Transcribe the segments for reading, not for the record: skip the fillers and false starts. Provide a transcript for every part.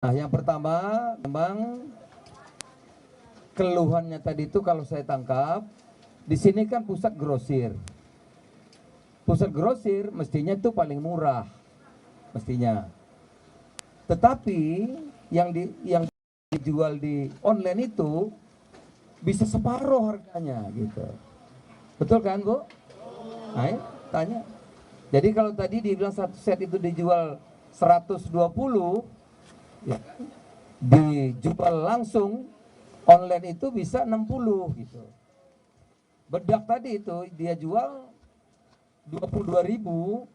Nah, yang pertama memang keluhannya tadi itu kalau saya tangkap, di sini kan pusat grosir. Pusat grosir mestinya itu paling murah, mestinya. Tetapi yang dijual di online itu bisa separuh harganya gitu. Betul kan, Bu? Nah, tanya. Jadi kalau tadi dibilang satu set itu dijual 120, ya, dijual langsung online itu bisa 60 gitu. Bedak tadi itu dia jual 22.000,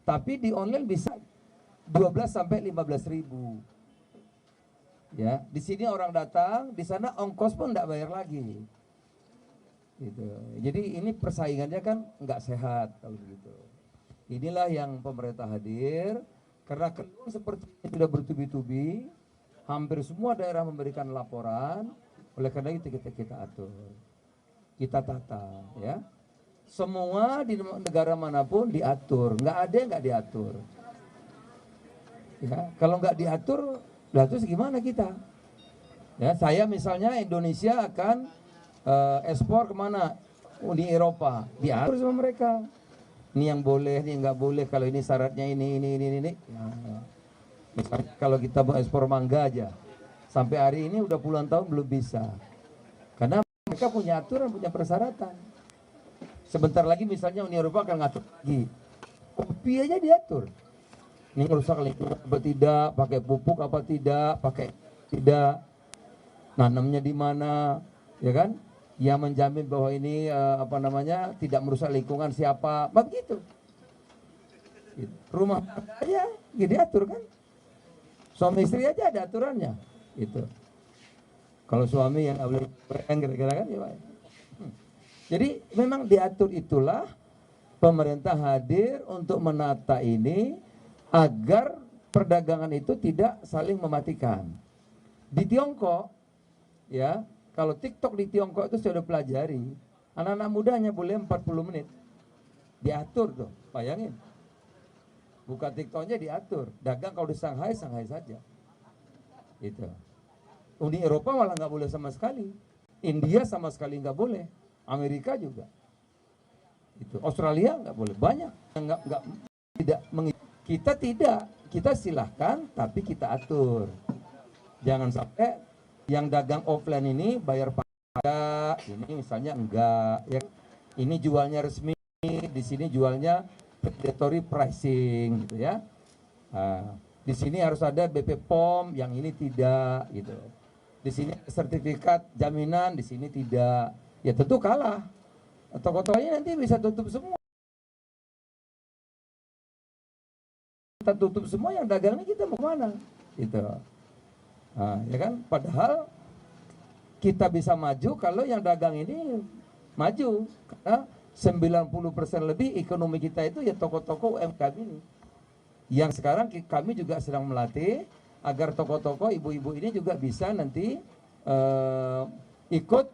tapi di online bisa 12 sampai 15.000. Ya, di sini orang datang, di sana ongkos pun enggak bayar lagi. Gitu. Jadi ini persaingannya kan nggak sehat kalau begitu. Inilah yang pemerintah hadir karena keluhan seperti ini sudah bertubi-tubi, hampir semua daerah memberikan laporan, oleh karena itu kita atur, kita tata, ya. Semua di negara manapun diatur, nggak ada yang nggak diatur. Ya, kalau nggak diatur, lah terus gimana kita? Ya, saya misalnya Indonesia akan ekspor kemana? Uni Eropa, diatur sama mereka. Ini yang boleh, ini nggak boleh. Kalau ini syaratnya ini. Ya. Misalnya kalau kita mau ekspor mangga aja, sampai hari ini udah puluhan tahun belum bisa. Karena mereka punya aturan, punya persyaratan. Sebentar lagi misalnya Uni Eropa akan ngatur lagi. Kopi aja diatur. Ini merusak lingkungan apa tidak, pakai pupuk apa tidak, pakai tidak, nanamnya di mana, ya kan? Yang menjamin bahwa ini tidak merusak lingkungan siapa, begitu. Rumah aja diatur kan, suami istri aja ada aturannya, gitu. Kalau suami yang boleh kira-kira kan, ya Pak. Jadi memang diatur, itulah pemerintah hadir untuk menata ini agar perdagangan itu tidak saling mematikan. Di Tiongkok, ya. Kalau TikTok di Tiongkok itu sudah pelajari, anak-anak muda hanya boleh 40 menit. Diatur tuh, bayangin. Buka TikToknya diatur. Dagang kalau di Shanghai, Shanghai saja. Itu. Uni Eropa malah nggak boleh sama sekali. India sama sekali nggak boleh. Amerika juga. Itu. Australia nggak boleh. Banyak yang kita tidak. Kita silahkan, tapi kita atur. Jangan sampai yang dagang offline ini bayar pajak, ini misalnya enggak, ya. Ini jualnya resmi, di sini jualnya predatory pricing, gitu ya. Nah, di sini harus ada BP POM, yang ini tidak, gitu. Di sini sertifikat jaminan, di sini tidak. Ya tentu kalah. Toko-tokonya nanti bisa tutup semua. Kita tutup semua, yang dagang ini kita mau kemana? Gitu. Nah, ya kan, padahal kita bisa maju kalau yang dagang ini maju, karena 90% lebih ekonomi kita itu ya toko-toko UMKM ini. Yang sekarang kami juga sedang melatih agar toko-toko ibu-ibu ini juga bisa nanti ikut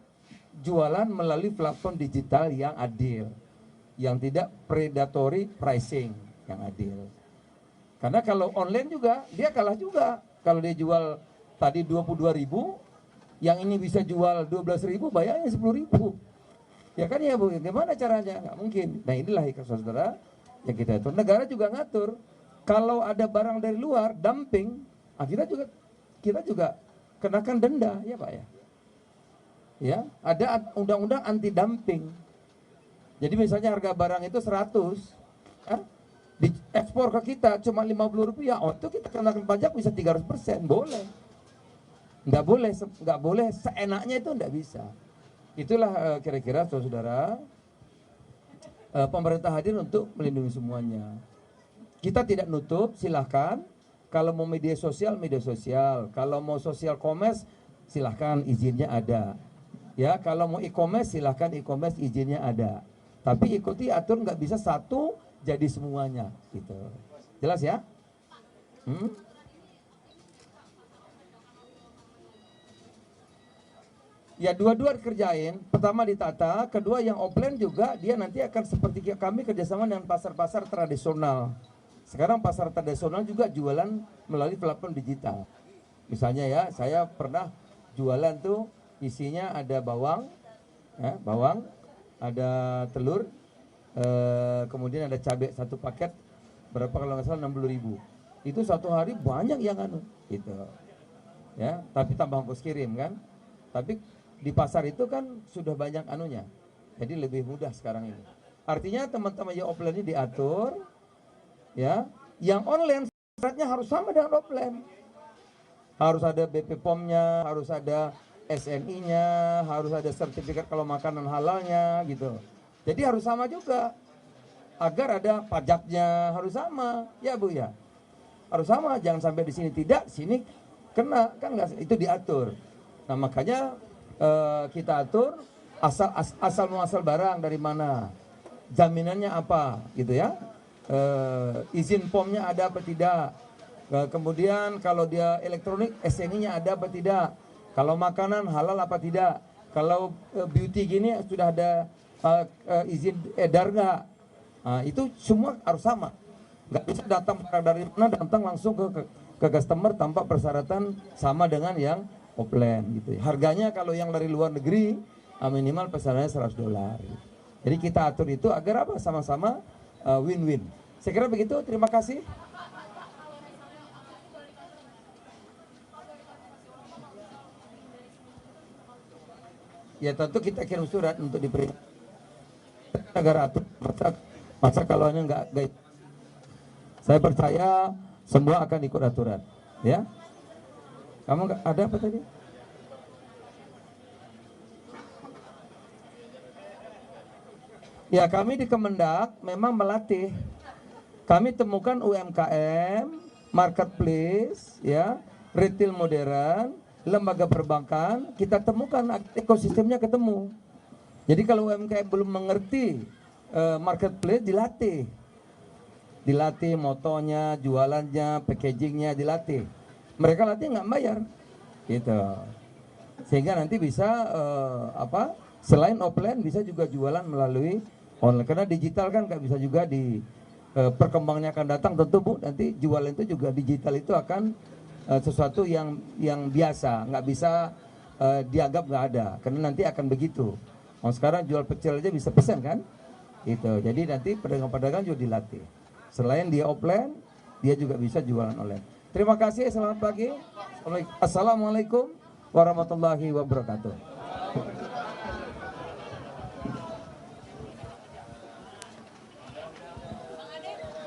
jualan melalui platform digital yang adil, yang tidak predatory pricing, yang adil. Karena kalau online juga dia kalah juga. Kalau dia jual tadi 22.000, yang ini bisa jual 12.000, bayarnya 10.000. Ya kan ya Bu, gimana caranya? Nggak mungkin. Nah inilah ikhlas saudara yang kita atur. Negara juga ngatur. Kalau ada barang dari luar dumping, kita juga kenakan denda, ya Pak ya. Ya, ada undang-undang anti dumping. Jadi misalnya harga barang itu 100, kan? Diekspor ke kita cuma 50 rupiah, oh itu kita kenakan pajak bisa 300%, boleh. Nggak boleh seenaknya, itu nggak bisa. Itulah kira-kira saudara, pemerintah hadir untuk melindungi semuanya. Kita tidak nutup, silahkan. Kalau mau media sosial, kalau mau social commerce, silahkan, izinnya ada. Ya, kalau mau e-commerce, silahkan e-commerce, izinnya ada. Tapi ikuti atur, nggak bisa satu jadi semuanya, gitu. Jelas ya? Ya dua-dua dikerjain. Pertama ditata, kedua yang offline juga dia nanti akan seperti kami kerjasama dengan pasar-pasar tradisional. Sekarang pasar tradisional juga jualan melalui platform digital. Misalnya ya, saya pernah jualan tuh isinya ada bawang, ya, bawang, ada telur, kemudian ada cabai satu paket, berapa kalau nggak salah 60.000. Itu satu hari banyak yang anu, gitu. Ya, tapi tambah ongkos kirim kan. Tapi di pasar itu kan sudah banyak anunya, jadi lebih mudah sekarang ini. Artinya teman-teman yang offline ini diatur, ya. Yang online syaratnya harus sama dengan offline. Harus ada BP POM-nya, harus ada SNI-nya, harus ada sertifikat kalau makanan halalnya gitu. Jadi harus sama juga. Agar ada pajaknya harus sama, ya Bu ya. Harus sama, jangan sampai di sini tidak, sini kena, kan enggak, itu diatur. Nah, makanya kita atur asal muasal barang dari mana, jaminannya apa gitu ya. Izin POM-nya ada apa tidak. Kemudian kalau dia elektronik SNI-nya ada apa tidak. Kalau makanan halal apa tidak. Kalau beauty gini sudah ada izin edar nggak. Nah, itu semua harus sama. Nggak bisa datang dari mana, datang langsung ke customer tanpa persyaratan sama dengan yang offline gitu. Harganya kalau yang dari luar negeri minimal pesanannya $100. Jadi kita atur itu agar apa? Sama-sama win-win. Saya kira begitu. Terima kasih. Ya tentu kita kirim surat untuk diberi negara atur. Masa kalau hanya enggak, saya percaya semua akan ikut aturan, ya. Kamu enggak ada apa tadi? Ya, kami di Kemendak memang melatih. Kami temukan UMKM, marketplace, ya, retail modern, lembaga perbankan, kita temukan ekosistemnya ketemu. Jadi kalau UMKM belum mengerti marketplace, dilatih motonya, jualannya, packagingnya, dilatih. Mereka latih nggak bayar, gitu. Sehingga nanti bisa selain offline bisa juga jualan melalui online. Karena digital kan nggak bisa juga di perkembangannya akan datang tentu Bu. Nanti jualan itu juga digital itu akan sesuatu yang biasa, nggak bisa dianggap nggak ada, karena nanti akan begitu. Sekarang jual pecel aja bisa pesan kan, gitu. Jadi nanti pedagang-pedagang juga dilatih. Selain dia offline, dia juga bisa jualan online. Terima kasih. Selamat pagi. Assalamualaikum warahmatullahi wabarakatuh.